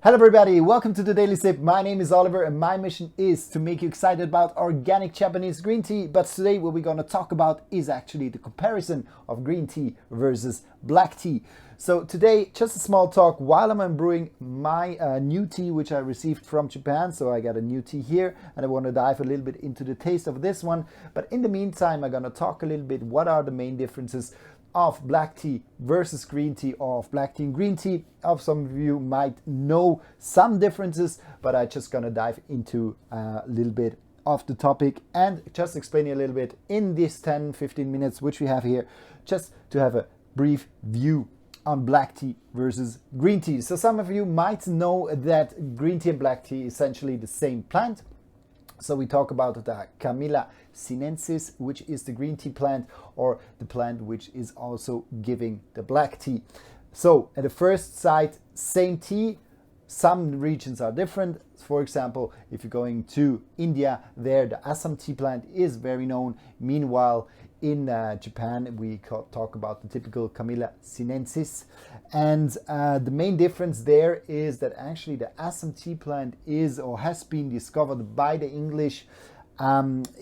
Hello everybody, welcome to the Daily Sip. My name is Oliver and my mission is to make you excited about organic Japanese green tea. But today what we're going to talk about is actually the comparison of green tea versus black tea. So today, just a small talk while I'm brewing my new tea which I received from Japan. So I got a new tea here and I want to dive a little bit into the taste of this one. But in the meantime, I'm going to talk a little bit what are the main differences of black tea versus green tea, or of black tea and green tea. Of some of you might know some differences, but I'm just gonna dive into a little bit of the topic and just explain a little bit in this 10-15 minutes which we have here, just to have a brief view on black tea versus green tea. So some of you might know that green tea and black tea is essentially the same plant. So we talk about the Camellia sinensis, which is the green tea plant, or the plant which is also giving the black tea. So at the first sight, same tea. Some regions are different. For example, if you're going to India, there the Assam tea plant is very known. Meanwhile, in Japan, we talk about the typical Camellia sinensis. And the main difference there is that actually the Assam tea plant is or has been discovered by the English after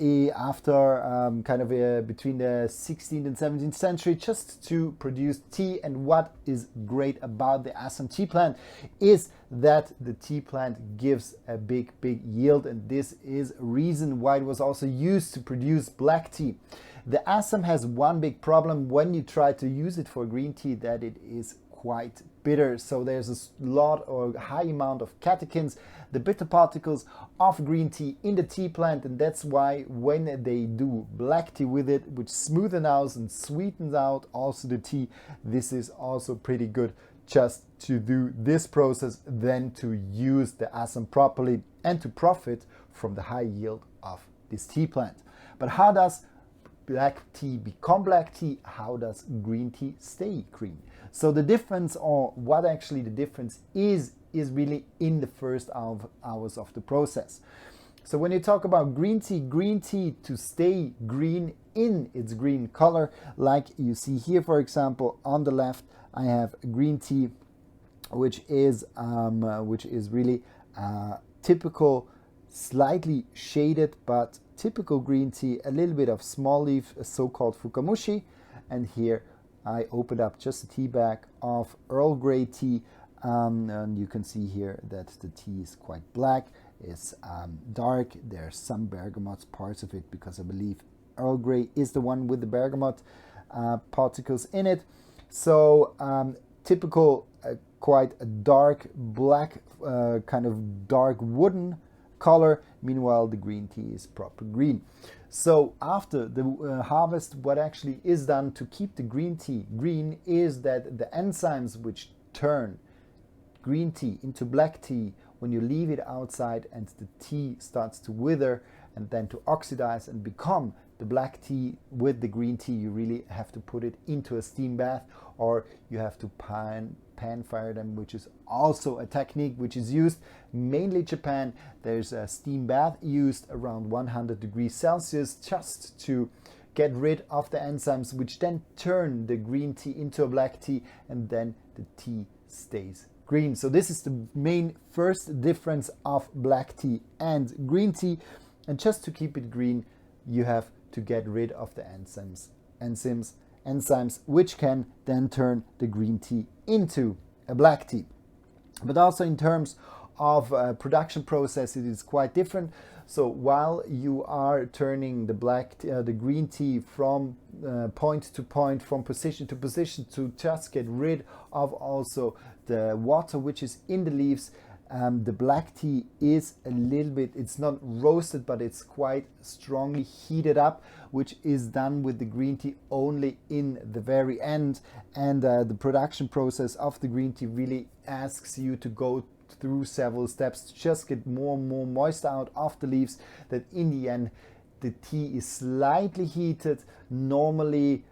between the 16th and 17th century, just to produce tea. And what is great about the Assam tea plant is that the tea plant gives a big yield, and this is a reason why it was also used to produce black tea. The Assam has one big problem when you try to use it for green tea, that it is quite bitter. So there's a lot or high amount of catechins, the bitter particles of green tea in the tea plant, and that's why when they do black tea with it, which smoothens out and sweetens out also the tea, this is also pretty good just to do this process than to use the Assam properly and to profit from the high yield of this tea plant. But how does black tea become black tea? How does green tea stay green? So the difference, or what actually the difference is really in the first hours of the process. So when you talk about green tea to stay green in its green color, like you see here, for example, on the left, I have green tea, which is really typical, slightly shaded, but typical green tea, a little bit of small leaf, a so-called fukamushi. And here I opened up just a tea bag of Earl Grey tea, and you can see here that the tea is quite black, it's dark. There's some bergamot parts of it because I believe Earl Grey is the one with the bergamot particles in it. So typical, quite a dark black, kind of dark wooden color. Meanwhile, the green tea is proper green. So after the harvest, what actually is done to keep the green tea green is that the enzymes which turn green tea into black tea, when you leave it outside and the tea starts to wither and then to oxidize and become the black tea with the green tea, you really have to put it into a steam bath, or you have to pan fire them, which is also a technique which is used mainly Japan. There's a steam bath used around 100 degrees Celsius just to get rid of the enzymes which then turn the green tea into a black tea, and then the tea stays green. So this is the main first difference of black tea and green tea. And just to keep it green, you have to get rid of the enzymes which can then turn the green tea into a black tea. But also in terms of production process, it is quite different. So while you are turning the green tea from point to point, from position to position, to just get rid of also the water which is in the leaves, the black tea is a little bit, it's not roasted, but it's quite strongly heated up, which is done with the green tea only in the very end. And the production process of the green tea really asks you to go through several steps to just get more and more moisture out of the leaves, that in the end the tea is slightly heated. Normally,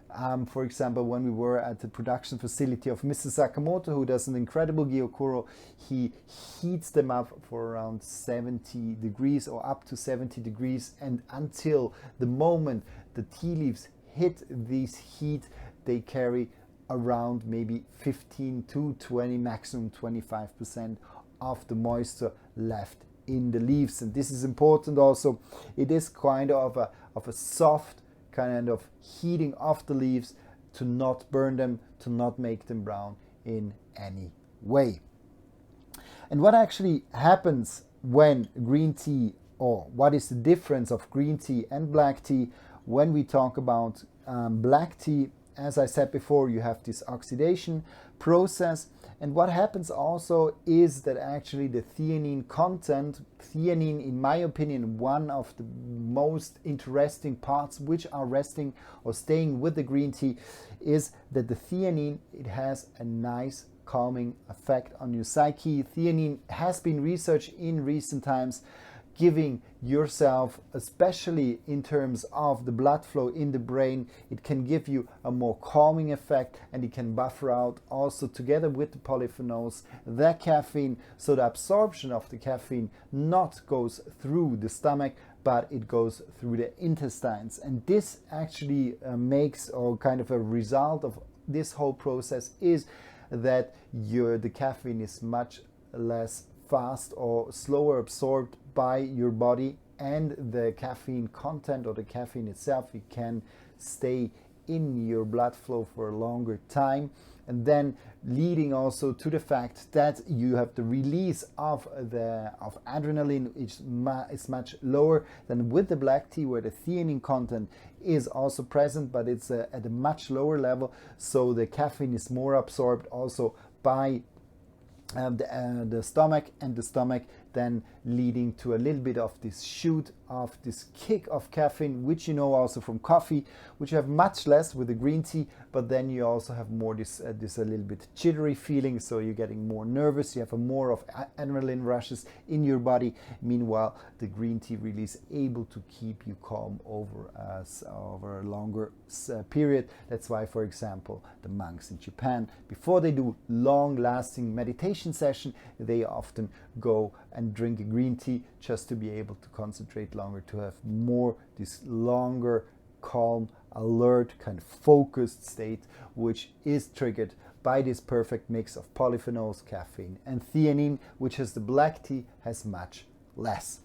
for example, when we were at the production facility of Mr. Sakamoto, who does an incredible gyokuro, he heats them up for around 70 degrees or up to 70 degrees. And until the moment the tea leaves hit this heat, they carry around maybe 15 to 20, maximum 25% of the moisture left in the leaves. And this is important also. It is kind of a soft kind of heating of the leaves to not burn them, to not make them brown in any way. And what actually happens when green tea, or what is the difference of green tea and black tea? When we talk about black tea, as I said before, you have this oxidation process. And what happens also is that actually the theanine content, theanine, in my opinion, one of the most interesting parts which are resting or staying with the green tea, is that the theanine, it has a nice calming effect on your psyche. Theanine has been researched in recent times, giving yourself, especially in terms of the blood flow in the brain, it can give you a more calming effect, and it can buffer out also, together with the polyphenols, the caffeine, so the absorption of the caffeine not goes through the stomach, but it goes through the intestines. And this actually makes, or kind of a result of this whole process, is that the caffeine is much less fast or slower absorbed by your body, and the caffeine content, or the caffeine itself, it can stay in your blood flow for a longer time, and then leading also to the fact that you have the release of adrenaline, which is much lower than with the black tea, where the theanine content is also present, but it's at a much lower level, so the caffeine is more absorbed also by the stomach, and the stomach then leading to a little bit of this shoot of this kick of caffeine, which you know also from coffee, which you have much less with the green tea, but then you also have more this a little bit jittery feeling, so you're getting more nervous, you have a more of adrenaline rushes in your body. Meanwhile, the green tea really is able to keep you calm over a longer period. That's why, for example, the monks in Japan, before they do long-lasting meditation session, they often go and drink a green tea just to be able to concentrate longer, to have more this longer, calm, alert, kind of focused state, which is triggered by this perfect mix of polyphenols, caffeine, and theanine, which as the black tea has much less.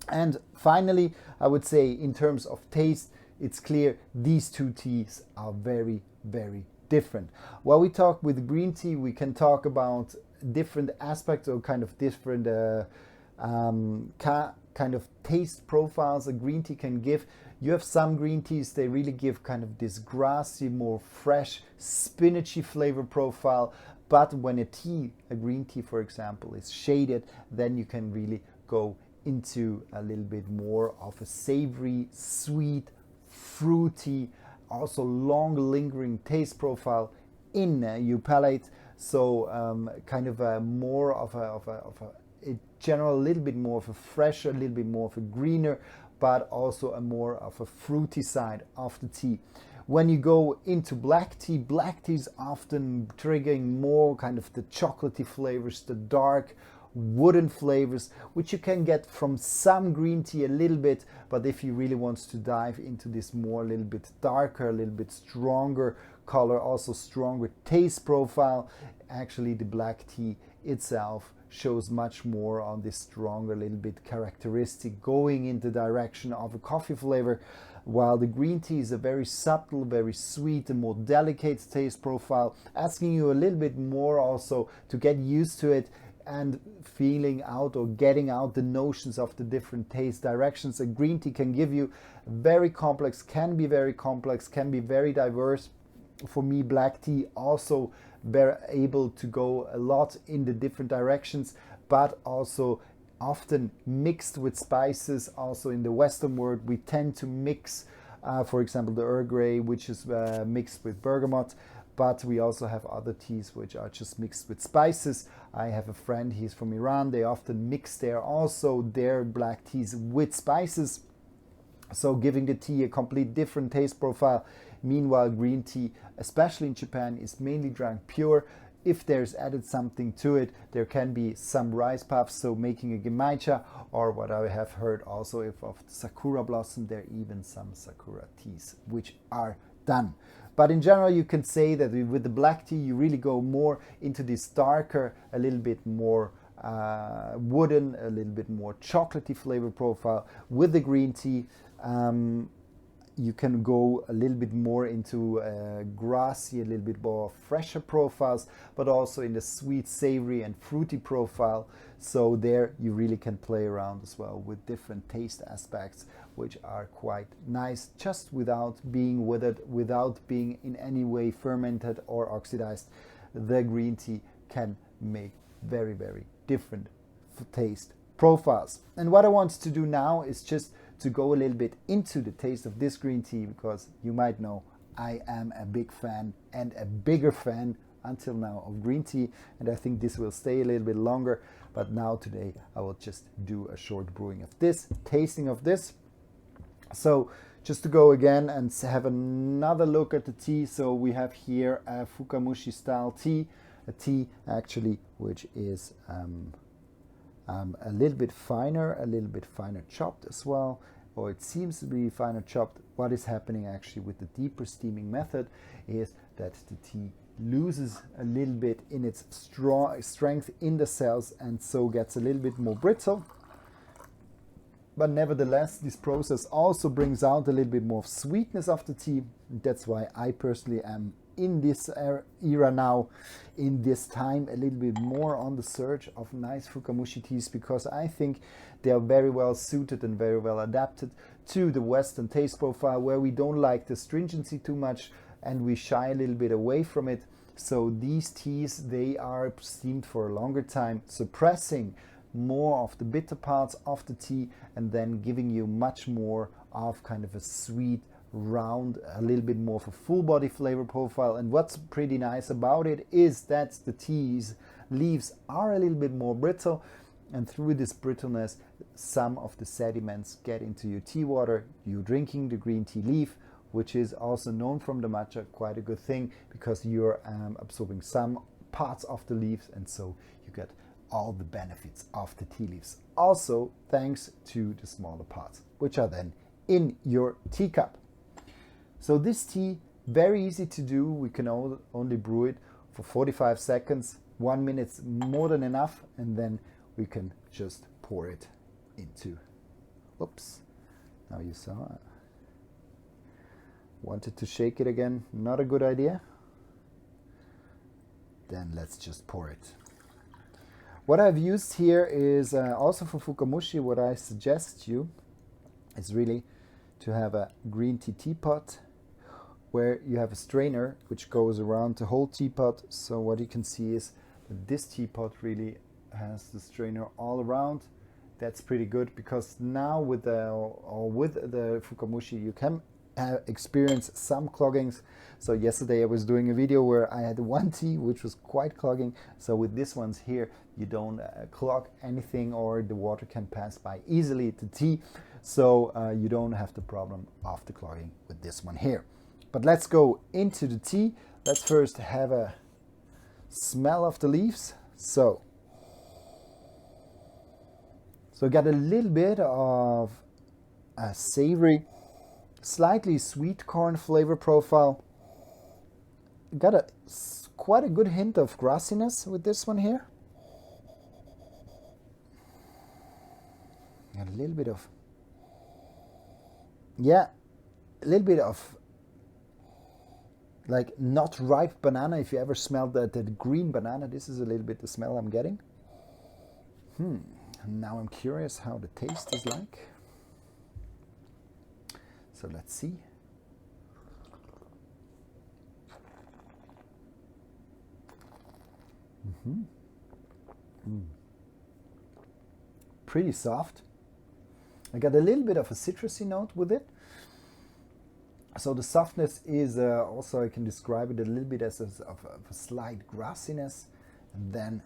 And finally, I would say in terms of taste, it's clear these two teas are very, very different. While we talk with green tea, we can talk about different aspects, or kind of different kind of taste profiles a green tea can give. You have some green teas, they really give kind of this grassy, more fresh, spinachy flavor profile. But when a green tea, for example, is shaded, then you can really go into a little bit more of a savory, sweet, fruity, also long lingering taste profile in your palate. So kind of a more of a general, a little bit more of a fresher, a little bit more of a greener, but also a more of a fruity side of the tea. When you go into black tea is often triggering more kind of the chocolatey flavors, the dark wooden flavors, which you can get from some green tea a little bit. But if you really want to dive into this more, a little bit darker, a little bit stronger color, also stronger taste profile, actually the black tea itself shows much more on this stronger, little bit characteristic, going in the direction of a coffee flavor, while the green tea is a very subtle, very sweet and more delicate taste profile, asking you a little bit more also to get used to it and feeling out or getting out the notions of the different taste directions. A green tea can give you very complex, can be very diverse. For me, black tea also very able to go a lot in the different directions, but also often mixed with spices. Also in the Western world, we tend to mix, for example, the Earl Grey, which is mixed with bergamot, but we also have other teas which are just mixed with spices. I have a friend, he's from Iran, they often mix their black teas with spices, so giving the tea a complete different taste profile. Meanwhile, green tea, especially in Japan, is mainly drunk pure. If there's added something to it, there can be some rice puffs, so making a gemaicha, or what I have heard also, if of sakura blossom, there are even some sakura teas which are done. But in general, you can say that with the black tea, you really go more into this darker, a little bit more wooden, a little bit more chocolatey flavor profile. With the green tea, you can go a little bit more into grassy, a little bit more fresher profiles, but also in the sweet, savory, and fruity profile. So there you really can play around as well with different taste aspects, which are quite nice, just without being withered, without being in any way fermented or oxidized. The green tea can make very, very different taste profiles. And what I want to do now is just to go a little bit into the taste of this green tea, because you might know I am a big fan and a bigger fan until now of green tea, and I think this will stay a little bit longer. But now today I will just do a short brewing of this, tasting of this. So just to go again and have another look at the tea. So we have here a Fukamushi style tea, a tea actually which is a little bit finer chopped as well, or it seems to be finer chopped. What is happening actually with the deeper steaming method is that the tea loses a little bit in its strength in the cells, and so gets a little bit more brittle. But nevertheless, this process also brings out a little bit more sweetness of the tea. That's why I personally am in this era now, in this time, a little bit more on the search of nice Fukamushi teas, because I think they are very well suited and very well adapted to the Western taste profile, where we don't like the stringency too much and we shy a little bit away from it. So these teas, they are steamed for a longer time, suppressing more of the bitter parts of the tea and then giving you much more of kind of a sweet, round, a little bit more of a full body flavor profile. And what's pretty nice about it is that the tea's leaves are a little bit more brittle, and through this brittleness some of the sediments get into your tea water. You're drinking the green tea leaf, which is also known from the matcha quite a good thing, because you're absorbing some parts of the leaves, and so you get all the benefits of the tea leaves, also thanks to the smaller parts, which are then in your teacup. So this tea, very easy to do. We can only brew it for 45 seconds, 1 minute more than enough, and then we can just pour it into, oops, now you saw it. Wanted to shake it again, not a good idea. Then let's just pour it. What I've used here is also for Fukamushi, what I suggest you is really to have a green tea teapot, where you have a strainer which goes around the whole teapot. So what you can see is that this teapot really has the strainer all around. That's pretty good, because now with the Fukamushi you can experience some cloggings. So yesterday I was doing a video where I had one tea which was quite clogging. So with this ones here, you don't clog anything, or the water can pass by easily the tea. So you don't have the problem of the clogging with this one here. But let's go into the tea. Let's first have a smell of the leaves. So got a little bit of a savory, slightly sweet corn flavor profile. Got quite a good hint of grassiness with this one here. Got a little bit of, yeah, a little bit of like not ripe banana. If you ever smelled that green banana, this is a little bit the smell I'm getting. Now I'm curious how the taste is like. So let's see. Pretty soft. I got a little bit of a citrusy note with it. So the softness is also, I can describe it a little bit as of a slight grassiness, and then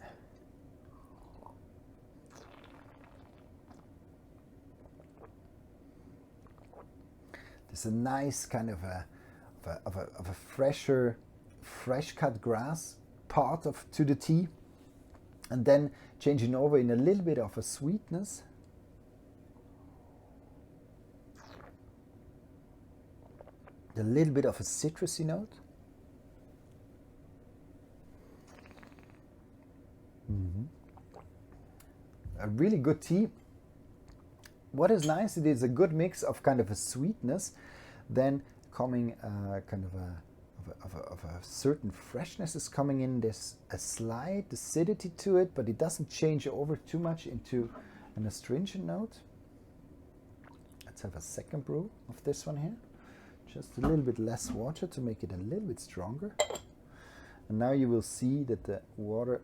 there's a nice kind of a fresher, fresh cut grass part to the tea, and then changing over in a little bit of a sweetness. A little bit of a citrusy note. a really good tea. What is nice, it is a good mix of kind of a sweetness, then coming kind of a certain freshness is coming in. There's a slight acidity to it, but it doesn't change over too much into an astringent note. Let's have a second brew of this one here. Just a little bit less water to make it a little bit stronger. And now you will see that the water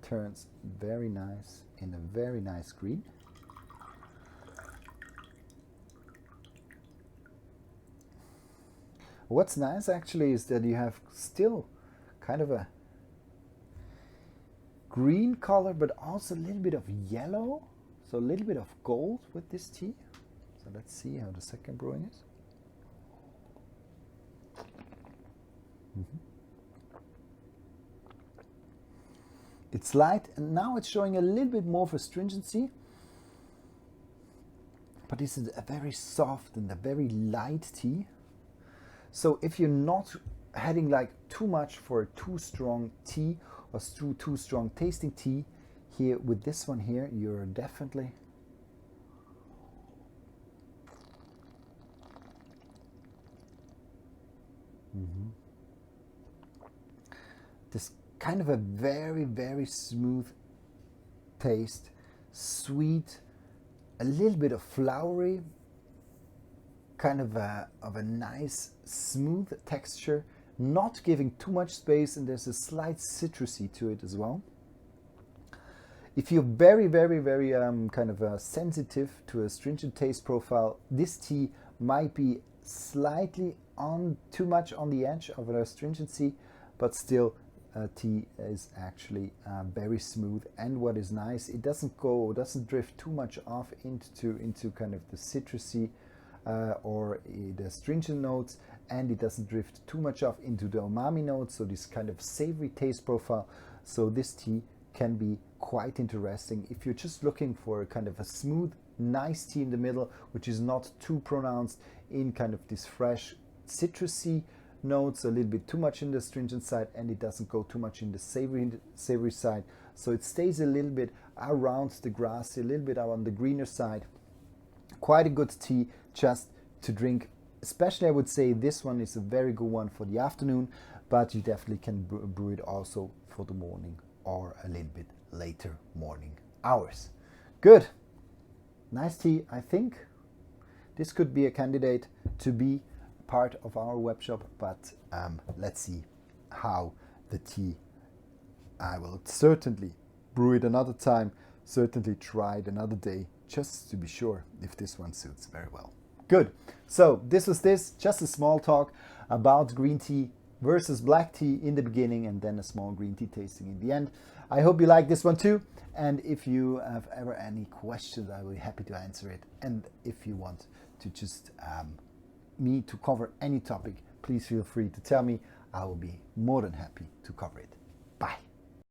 turns very nice in a very nice green. What's nice actually is that you have still kind of a green color, but also a little bit of yellow, so a little bit of gold with this tea. So let's see how the second brewing is. It's light, and now it's showing a little bit more of astringency, but this is a very soft and a very light tea. So if you're not heading like too much for a too strong tea or too strong tasting tea, here with this one here, you're definitely this kind of a very smooth taste, sweet, a little bit of flowery, kind of a nice smooth texture, not giving too much space, and there's a slight citrusy to it as well. If you're very kind of sensitive to a stringent taste profile, this tea might be slightly too much on the edge of an astringency, but still tea is actually very smooth. And what is nice, it doesn't drift too much off into kind of the citrusy or the astringent notes, and it doesn't drift too much off into the umami notes, so this kind of savory taste profile. So this tea can be quite interesting if you're just looking for a kind of a smooth, nice tea in the middle, which is not too pronounced in kind of this fresh citrusy notes, a little bit too much in the astringent side, and it doesn't go too much in the savory side. So it stays a little bit around the grassy, a little bit on the greener side. Quite a good tea just to drink. Especially I would say this one is a very good one for the afternoon, but you definitely can brew it also for the morning or a little bit later morning hours. Good. Nice tea. I think this could be a candidate to be part of our web shop, but let's see how the tea. I will certainly brew it another time, certainly try it another day, just to be sure if this one suits very well. Good. So this was just a small talk about green tea versus black tea in the beginning, and then a small green tea tasting in the end. I hope you like this one too, and if you have ever any questions, I will be happy to answer it. And if you want to just me to cover any topic, please feel free to tell me. I will be more than happy to cover it. Bye.